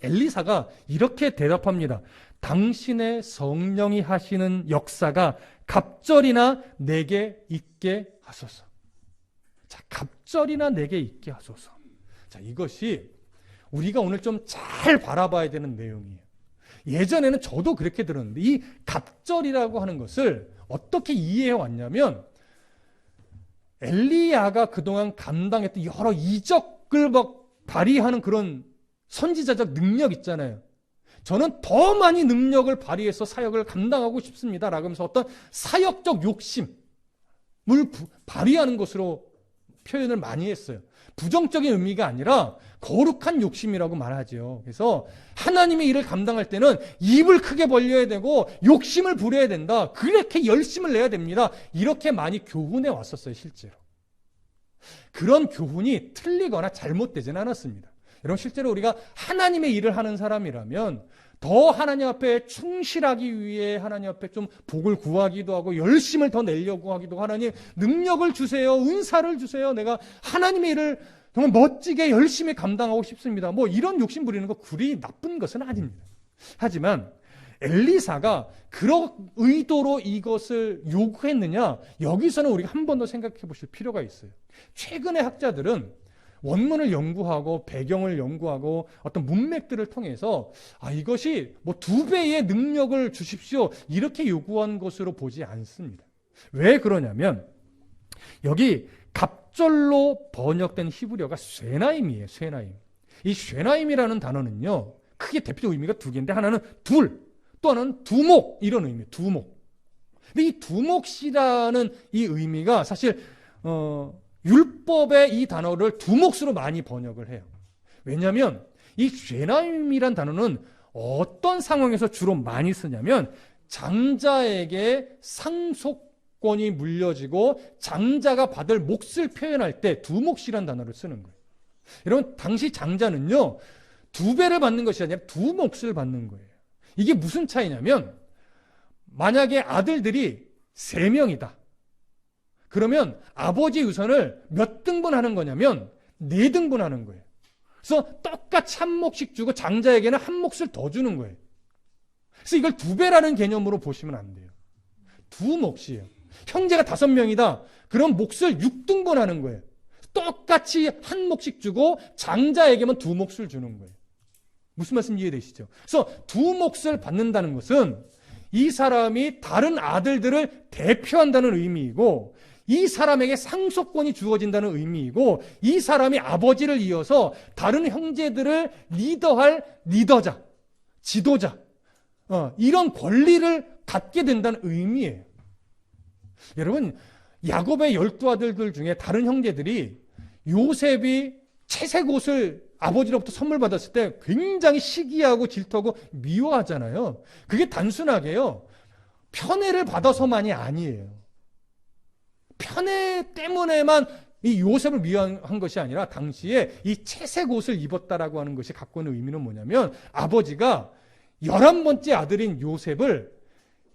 엘리사가 이렇게 대답합니다. 당신의 성령이 하시는 역사가 갑절이나 내게 있게 하소서. 자, 갑절이나 내게 있게 하소서. 자, 이것이 우리가 오늘 좀 잘 바라봐야 되는 내용이에요. 예전에는 저도 그렇게 들었는데 이 갑절이라고 하는 것을 어떻게 이해해 왔냐면, 엘리야가 그동안 감당했던 여러 이적을 막 발휘하는 그런 선지자적 능력 있잖아요. 저는 더 많이 능력을 발휘해서 사역을 감당하고 싶습니다 라고 하면서 어떤 사역적 욕심을 발휘하는 것으로 표현을 많이 했어요. 부정적인 의미가 아니라 거룩한 욕심이라고 말하죠. 그래서 하나님의 일을 감당할 때는 입을 크게 벌려야 되고 욕심을 부려야 된다. 그렇게 열심을 내야 됩니다. 이렇게 많이 교훈해 왔었어요, 실제로. 그런 교훈이 틀리거나 잘못되지는 않았습니다. 여러분, 실제로 우리가 하나님의 일을 하는 사람이라면 더 하나님 앞에 충실하기 위해 하나님 앞에 좀 복을 구하기도 하고 열심을 더 내려고 하기도, 하나님 능력을 주세요, 은사를 주세요, 내가 하나님의 일을 정말 멋지게 열심히 감당하고 싶습니다. 뭐 이런 욕심 부리는 거 그리 나쁜 것은 아닙니다. 하지만 엘리사가 그런 의도로 이것을 요구했느냐, 여기서는 우리가 한 번 더 생각해 보실 필요가 있어요. 최근의 학자들은 원문을 연구하고 배경을 연구하고 어떤 문맥들을 통해서 이것이 뭐 2배의 능력을 주십시오 이렇게 요구한 것으로 보지 않습니다. 왜 그러냐면 여기 갑절로 번역된 히브리어가 쇠나임이에요. 쇠나임. 이 쇠나임이라는 단어는요, 크게 대표적 의미가 2개인데 하나는 둘, 또 하나는 두목, 이런 의미예요. 두목. 근데 이 두목이라는 이 의미가 사실 율법의 이 단어를 두목수로 많이 번역을 해요. 왜냐하면 이 쇠나임이란 단어는 어떤 상황에서 주로 많이 쓰냐면 장자에게 상속권이 물려지고 장자가 받을 몫을 표현할 때 두목이란 단어를 쓰는 거예요. 여러분, 당시 장자는요 2배를 받는 것이 아니라 2몫을 받는 거예요. 이게 무슨 차이냐면 만약에 아들들이 3명이다. 그러면 아버지의 유산을 몇 등분하는 거냐면 4등분 하는 거예요. 그래서 똑같이 한 몫씩 주고 장자에게는 한 몫을 더 주는 거예요. 그래서 이걸 2배라는 개념으로 보시면 안 돼요. 2몫이에요. 형제가 5명이다. 그럼 몫을 6등분 하는 거예요. 똑같이 한 몫씩 주고 장자에게만 2몫을 주는 거예요. 무슨 말씀 이해되시죠? 그래서 2몫을 받는다는 것은 이 사람이 다른 아들들을 대표한다는 의미이고, 이 사람에게 상속권이 주어진다는 의미이고, 이 사람이 아버지를 이어서 다른 형제들을 리더할 리더자, 지도자, 이런 권리를 갖게 된다는 의미예요. 여러분, 야곱의 12아들들 중에 다른 형제들이 요셉이 채색 옷을 아버지로부터 선물 받았을 때 굉장히 시기하고 질투하고 미워하잖아요. 그게 단순하게요, 편애를 받아서만이 아니에요. 편애 때문에만 이 요셉을 미워한 것이 아니라 당시에 이 채색 옷을 입었다라고 하는 것이 갖고 있는 의미는 뭐냐면, 아버지가 11번째 아들인 요셉을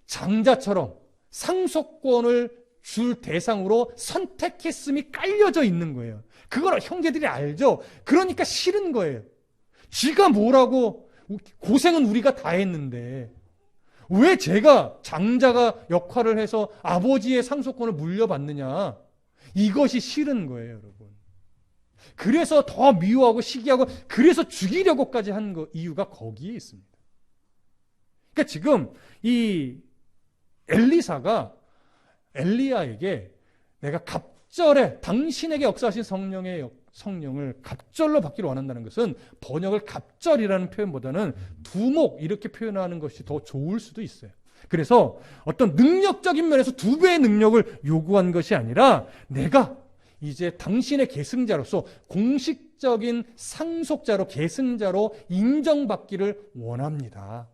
장자처럼 상속권을 줄 대상으로 선택했음이 깔려져 있는 거예요. 그걸 형제들이 알죠. 그러니까 싫은 거예요. 지가 뭐라고, 고생은 우리가 다 했는데 왜 제가 장자가 역할을 해서 아버지의 상속권을 물려받느냐. 이것이 싫은 거예요, 여러분. 그래서 더 미워하고 시기하고, 그래서 죽이려고까지 한 이유가 거기에 있습니다. 그러니까 지금 이 엘리사가 엘리야에게 내가 갑절에 당신에게 역사하신 성령을 갑절로 받기를 원한다는 것은 번역을 갑절이라는 표현보다는 두목 이렇게 표현하는 것이 더 좋을 수도 있어요. 그래서 어떤 능력적인 면에서 2배의 능력을 요구한 것이 아니라, 내가 이제 당신의 계승자로서 공식적인 상속자로, 계승자로 인정받기를 원합니다.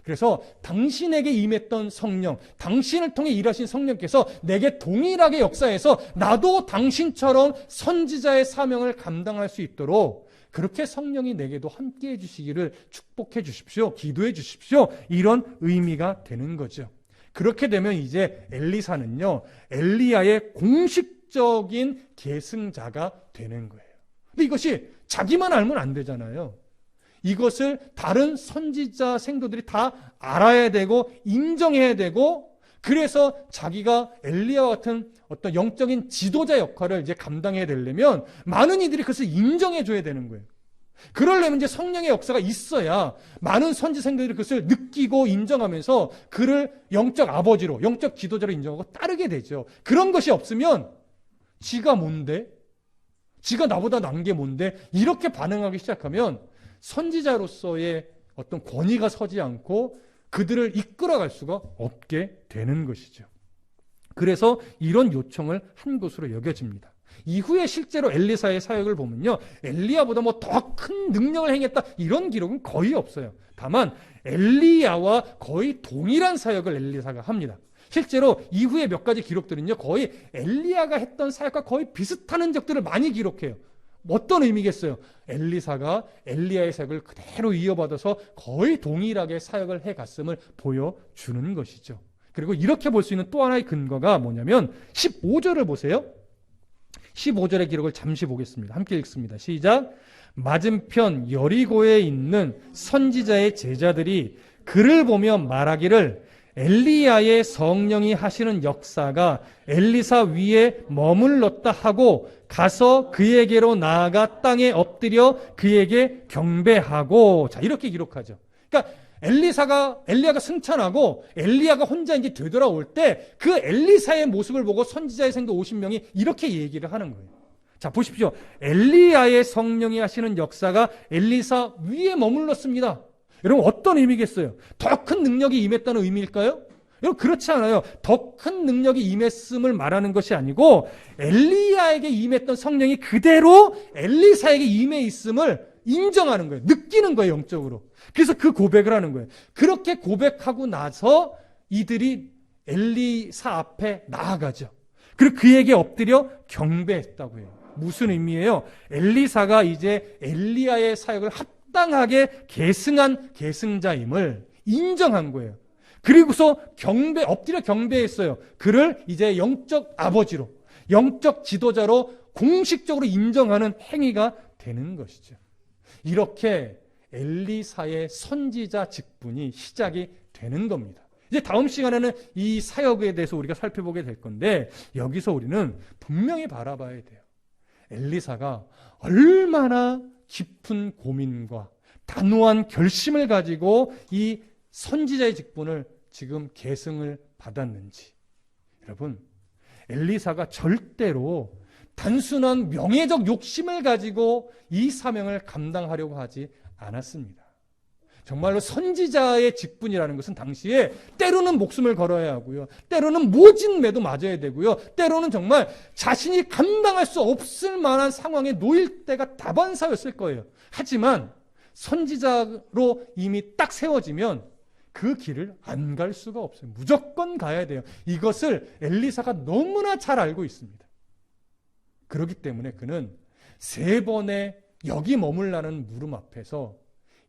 그래서 당신에게 임했던 성령, 당신을 통해 일하신 성령께서 내게 동일하게 역사해서 나도 당신처럼 선지자의 사명을 감당할 수 있도록 그렇게 성령이 내게도 함께해 주시기를 축복해 주십시오. 기도해 주십시오. 이런 의미가 되는 거죠. 그렇게 되면 이제 엘리사는요, 엘리야의 공식적인 계승자가 되는 거예요. 근데 이것이 자기만 알면 안 되잖아요. 이것을 다른 선지자 생도들이 다 알아야 되고 인정해야 되고, 그래서 자기가 엘리야와 같은 어떤 영적인 지도자 역할을 이제 감당해야 되려면 많은 이들이 그것을 인정해 줘야 되는 거예요. 그러려면 이제 성령의 역사가 있어야 많은 선지 생도들이 그것을 느끼고 인정하면서 그를 영적 아버지로, 영적 지도자로 인정하고 따르게 되죠. 그런 것이 없으면 지가 뭔데? 지가 나보다 난 게 뭔데? 이렇게 반응하기 시작하면 선지자로서의 어떤 권위가 서지 않고 그들을 이끌어갈 수가 없게 되는 것이죠. 그래서 이런 요청을 한 것으로 여겨집니다. 이후에 실제로 엘리사의 사역을 보면요, 엘리야보다 뭐 더 큰 능력을 행했다 이런 기록은 거의 없어요. 다만 엘리야와 거의 동일한 사역을 엘리사가 합니다. 실제로 이후에 몇 가지 기록들은요, 거의 엘리야가 했던 사역과 거의 비슷한 흔적들을 많이 기록해요. 어떤 의미겠어요? 엘리사가 엘리야의 사역을 그대로 이어받아서 거의 동일하게 사역을 해갔음을 보여주는 것이죠. 그리고 이렇게 볼 수 있는 또 하나의 근거가 뭐냐면 15절을 보세요. 15절의 기록을 잠시 보겠습니다. 함께 읽습니다. 시작. 맞은편 여리고에 있는 선지자의 제자들이 그를 보며 말하기를 엘리야의 성령이 하시는 역사가 엘리사 위에 머물렀다 하고 가서 그에게로 나아가 땅에 엎드려 그에게 경배하고, 자, 이렇게 기록하죠. 그러니까 엘리야가 승천하고 엘리야가 혼자 이제 되돌아올 때 그 엘리사의 모습을 보고 선지자의 성도 50명이 이렇게 얘기를 하는 거예요. 자, 보십시오. 엘리야의 성령이 하시는 역사가 엘리사 위에 머물렀습니다. 여러분, 어떤 의미겠어요? 더 큰 능력이 임했다는 의미일까요? 여러분, 그렇지 않아요. 더 큰 능력이 임했음을 말하는 것이 아니고 엘리야에게 임했던 성령이 그대로 엘리사에게 임해 있음을 인정하는 거예요. 느끼는 거예요, 영적으로. 그래서 그 고백을 하는 거예요. 그렇게 고백하고 나서 이들이 엘리사 앞에 나아가죠. 그리고 그에게 엎드려 경배했다고 해요. 무슨 의미예요? 엘리사가 이제 엘리야의 사역을 합당하게 계승한 계승자임을 인정한 거예요. 그리고서 엎드려 경배했어요. 그를 이제 영적 아버지로, 영적 지도자로 공식적으로 인정하는 행위가 되는 것이죠. 이렇게 엘리사의 선지자 직분이 시작이 되는 겁니다. 이제 다음 시간에는 이 사역에 대해서 우리가 살펴보게 될 건데, 여기서 우리는 분명히 바라봐야 돼요. 엘리사가 얼마나 깊은 고민과 단호한 결심을 가지고 이 선지자의 직분을 지금 계승을 받았는지. 여러분, 엘리사가 절대로 단순한 명예적 욕심을 가지고 이 사명을 감당하려고 하지 않았습니다. 정말로 선지자의 직분이라는 것은 당시에 때로는 목숨을 걸어야 하고요, 때로는 모진 매도 맞아야 되고요, 때로는 정말 자신이 감당할 수 없을 만한 상황에 놓일 때가 다반사였을 거예요. 하지만 선지자로 이미 딱 세워지면 그 길을 안 갈 수가 없어요. 무조건 가야 돼요. 이것을 엘리사가 너무나 잘 알고 있습니다. 그렇기 때문에 그는 3번의 여기 머물라는 물음 앞에서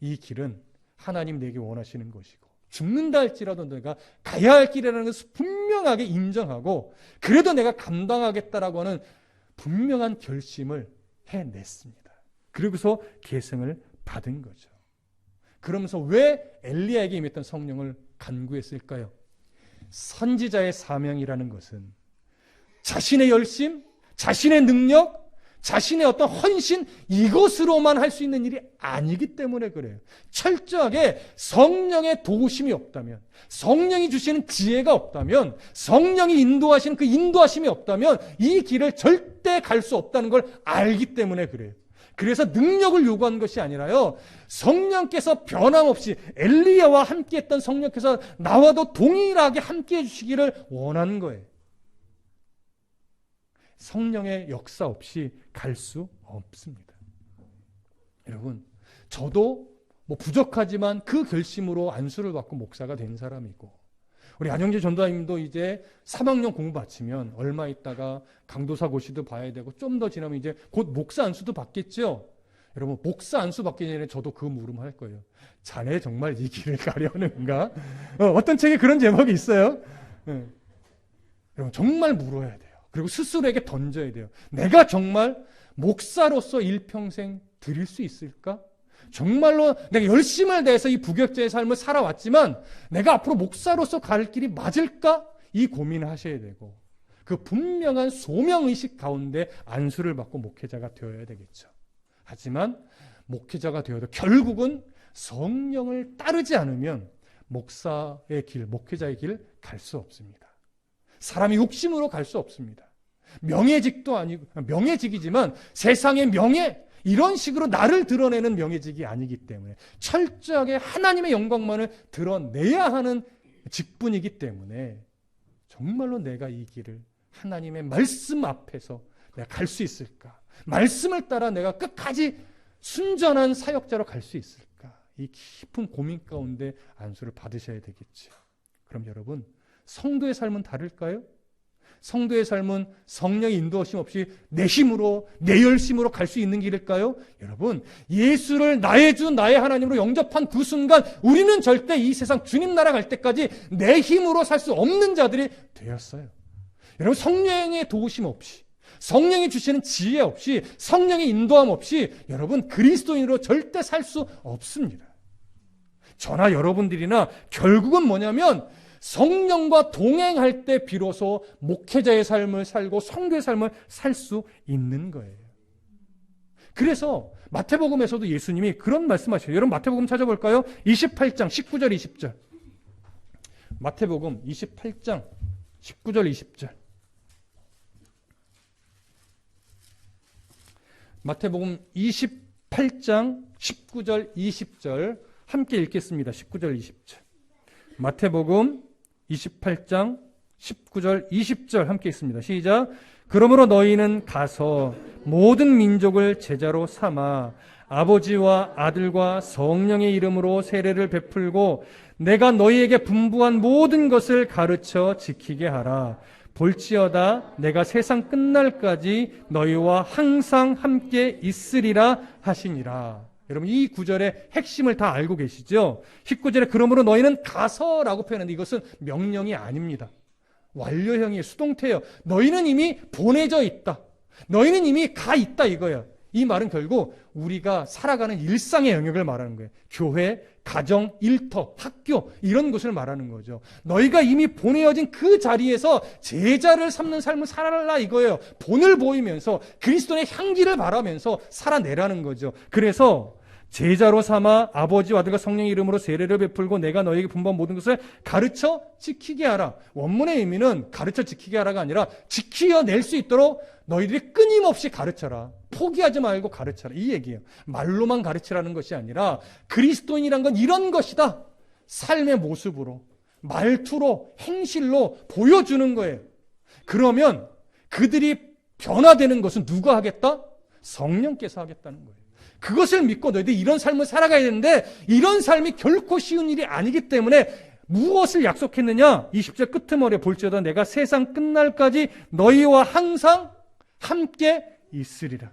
이 길은 하나님 내게 원하시는 것이고 죽는다 할지라도 내가 가야 할 길이라는 것을 분명하게 인정하고 그래도 내가 감당하겠다라고 하는 분명한 결심을 해냈습니다. 그리고서 계승을 받은 거죠. 그러면서 왜 엘리야에게 임했던 성령을 간구했을까요? 선지자의 사명이라는 것은 자신의 열심, 자신의 능력, 자신의 어떤 헌신, 이것으로만 할 수 있는 일이 아니기 때문에 그래요. 철저하게 성령의 도우심이 없다면, 성령이 주시는 지혜가 없다면, 성령이 인도하시는 그 인도하심이 없다면 이 길을 절대 갈 수 없다는 걸 알기 때문에 그래요. 그래서 능력을 요구한 것이 아니라요, 성령께서 변함없이 엘리야와 함께했던 성령께서 나와도 동일하게 함께해 주시기를 원하는 거예요. 성령의 역사 없이 갈 수 없습니다. 여러분, 저도 부족하지만 그 결심으로 안수를 받고 목사가 된 사람이고, 우리 안영재 전도사님도 이제 3학년 공부 마치면 얼마 있다가 강도사 고시도 봐야 되고 좀 더 지나면 이제 곧 목사 안수도 받겠죠. 여러분, 목사 안수 받기 전에 저도 그 물음 할 거예요. 자네 정말 이 길을 가려는가? 어떤 책에 그런 제목이 있어요. 여러분, 정말 물어야 돼요. 그리고 스스로에게 던져야 돼요. 내가 정말 목사로서 일평생 드릴 수 있을까? 정말로 내가 열심을 다해서 이 부격자의 삶을 살아왔지만 내가 앞으로 목사로서 갈 길이 맞을까? 이 고민을 하셔야 되고, 그 분명한 소명의식 가운데 안수를 받고 목회자가 되어야 되겠죠. 하지만 목회자가 되어도 결국은 성령을 따르지 않으면 목사의 길, 목회자의 길을 갈 수 없습니다. 사람이 욕심으로 갈 수 없습니다. 명예직도 아니고, 명예직이지만 세상의 명예, 이런 식으로 나를 드러내는 명예직이 아니기 때문에 철저하게 하나님의 영광만을 드러내야 하는 직분이기 때문에 정말로 내가 이 길을 하나님의 말씀 앞에서 내가 갈 수 있을까? 말씀을 따라 내가 끝까지 순전한 사역자로 갈 수 있을까? 이 깊은 고민 가운데 안수를 받으셔야 되겠죠. 그럼 여러분, 성도의 삶은 다를까요? 성도의 삶은 성령의 인도하심 없이 내 힘으로, 내 열심으로 갈 수 있는 길일까요? 여러분, 예수를 나의 주, 나의 하나님으로 영접한 그 순간 우리는 절대 이 세상 주님 나라 갈 때까지 내 힘으로 살 수 없는 자들이 되었어요. 여러분, 성령의 도우심 없이, 성령이 주시는 지혜 없이, 성령의 인도함 없이 여러분 그리스도인으로 절대 살 수 없습니다. 저나 여러분들이나 결국은 뭐냐면 성령과 동행할 때 비로소 목회자의 삶을 살고 성도의 삶을 살 수 있는 거예요. 그래서 마태복음에서도 예수님이 그런 말씀하셔요. 여러분 마태복음 찾아볼까요? 28장 19절 20절. 마태복음 28장 19절 20절. 마태복음 28장 19절 20절 함께 읽겠습니다. 19절 20절. 마태복음 28장 19절 20절 함께 읽습니다. 시작. 그러므로 너희는 가서 모든 민족을 제자로 삼아 아버지와 아들과 성령의 이름으로 세례를 베풀고 내가 너희에게 분부한 모든 것을 가르쳐 지키게 하라. 볼지어다 내가 세상 끝날까지 너희와 항상 함께 있으리라 하시니라. 여러분 이 구절의 핵심을 다 알고 계시죠? 19절에 그러므로 너희는 가서라고 표현하는데 이것은 명령이 아닙니다. 완료형이에요. 수동태예요. 너희는 이미 보내져 있다. 너희는 이미 가 있다 이거예요. 이 말은 결국 우리가 살아가는 일상의 영역을 말하는 거예요. 교회, 가정, 일터, 학교 이런 것을 말하는 거죠. 너희가 이미 보내어진 그 자리에서 제자를 삼는 삶을 살아라 이거예요. 본을 보이면서 그리스도의 향기를 바라면서 살아내라는 거죠. 그래서 제자로 삼아 아버지와 아들과 성령의 이름으로 세례를 베풀고 내가 너희에게 분부한 모든 것을 가르쳐 지키게 하라. 원문의 의미는 가르쳐 지키게 하라가 아니라 지켜낼 수 있도록 너희들이 끊임없이 가르쳐라. 포기하지 말고 가르쳐라. 이 얘기예요. 말로만 가르치라는 것이 아니라 그리스도인이란 건 이런 것이다. 삶의 모습으로, 말투로, 행실로 보여주는 거예요. 그러면 그들이 변화되는 것은 누가 하겠다? 성령께서 하겠다는 거예요. 그것을 믿고 너희들이 이런 삶을 살아가야 되는데 이런 삶이 결코 쉬운 일이 아니기 때문에 무엇을 약속했느냐? 20절 끄트머리에 볼지어다 내가 세상 끝날까지 너희와 항상 함께 있으리라.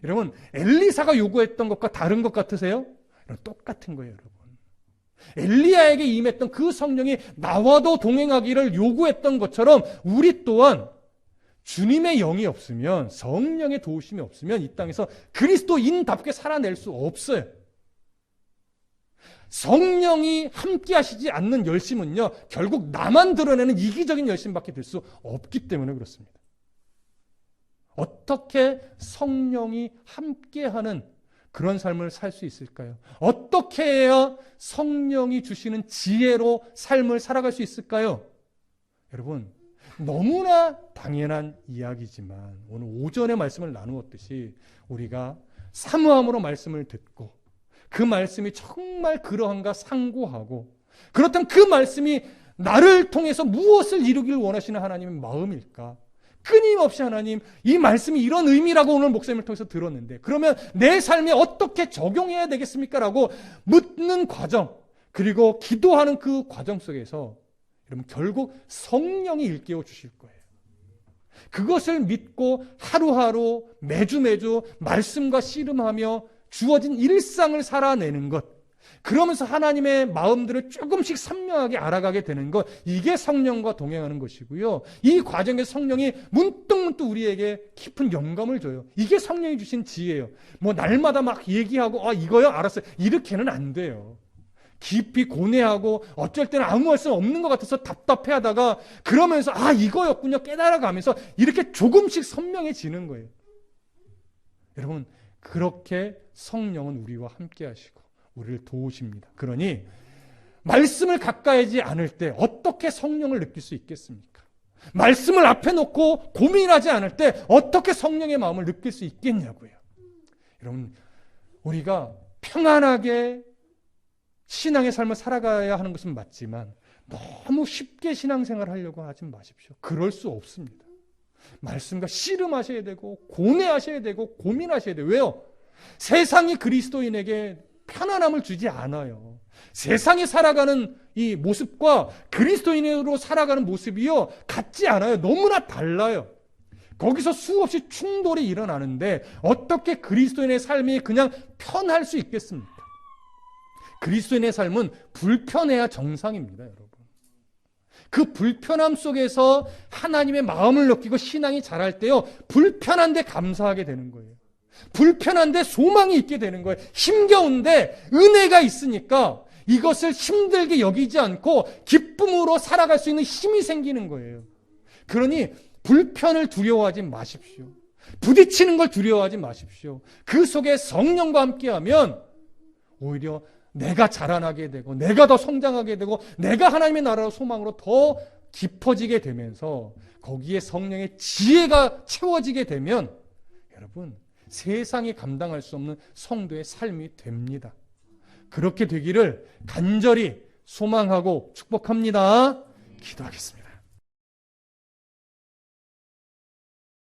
여러분 엘리사가 요구했던 것과 다른 것 같으세요? 똑같은 거예요. 여러분 엘리야에게 임했던 그 성령이 나와도 동행하기를 요구했던 것처럼 우리 또한 주님의 영이 없으면, 성령의 도우심이 없으면 이 땅에서 그리스도인답게 살아낼 수 없어요. 성령이 함께 하시지 않는 열심은요, 결국 나만 드러내는 이기적인 열심밖에 될 수 없기 때문에 그렇습니다. 어떻게 성령이 함께하는 그런 삶을 살 수 있을까요? 어떻게 해야 성령이 주시는 지혜로 삶을 살아갈 수 있을까요? 여러분, 너무나 당연한 이야기지만 오늘 오전에 말씀을 나누었듯이 우리가 사모함으로 말씀을 듣고 그 말씀이 정말 그러한가 상고하고 그렇다면 그 말씀이 나를 통해서 무엇을 이루길 원하시는 하나님의 마음일까? 끊임없이 하나님 이 말씀이 이런 의미라고 오늘 목사님을 통해서 들었는데 그러면 내 삶에 어떻게 적용해야 되겠습니까? 라고 묻는 과정 그리고 기도하는 그 과정 속에서 여러분 결국 성령이 일깨워 주실 거예요. 그것을 믿고 하루하루 매주 말씀과 씨름하며 주어진 일상을 살아내는 것 그러면서 하나님의 마음들을 조금씩 선명하게 알아가게 되는 것 이게 성령과 동행하는 것이고요. 이 과정에서 성령이 문득 우리에게 깊은 영감을 줘요. 이게 성령이 주신 지혜예요. 뭐 날마다 막 얘기하고 이거요? 알았어요. 이렇게는 안 돼요. 깊이 고뇌하고 어쩔 때는 아무 말씀 없는 것 같아서 답답해하다가 그러면서 이거였군요 깨달아가면서 이렇게 조금씩 선명해지는 거예요. 여러분 그렇게 성령은 우리와 함께 하시고 우리를 도우십니다. 그러니 말씀을 가까이 하지 않을 때 어떻게 성령을 느낄 수 있겠습니까? 말씀을 앞에 놓고 고민하지 않을 때 어떻게 성령의 마음을 느낄 수 있겠냐고요. 여러분, 우리가 평안하게 신앙의 삶을 살아가야 하는 것은 맞지만 너무 쉽게 신앙생활을 하려고 하지 마십시오. 그럴 수 없습니다. 말씀과 씨름하셔야 되고 고뇌하셔야 되고 고민하셔야 돼요. 왜요? 세상이 그리스도인에게 편안함을 주지 않아요. 세상이 살아가는 이 모습과 그리스도인으로 살아가는 모습이요, 같지 않아요. 너무나 달라요. 거기서 수없이 충돌이 일어나는데 어떻게 그리스도인의 삶이 그냥 편할 수 있겠습니까? 그리스도인의 삶은 불편해야 정상입니다, 여러분. 그 불편함 속에서 하나님의 마음을 느끼고 신앙이 자랄 때요, 불편한데 감사하게 되는 거예요. 불편한데 소망이 있게 되는 거예요. 힘겨운데 은혜가 있으니까 이것을 힘들게 여기지 않고 기쁨으로 살아갈 수 있는 힘이 생기는 거예요. 그러니 불편을 두려워하지 마십시오. 부딪히는 걸 두려워하지 마십시오. 그 속에 성령과 함께하면 오히려 내가 자라나게 되고 내가 더 성장하게 되고 내가 하나님의 나라로 소망으로 더 깊어지게 되면서 거기에 성령의 지혜가 채워지게 되면 여러분, 세상이 감당할 수 없는 성도의 삶이 됩니다. 그렇게 되기를 간절히 소망하고 축복합니다. 기도하겠습니다.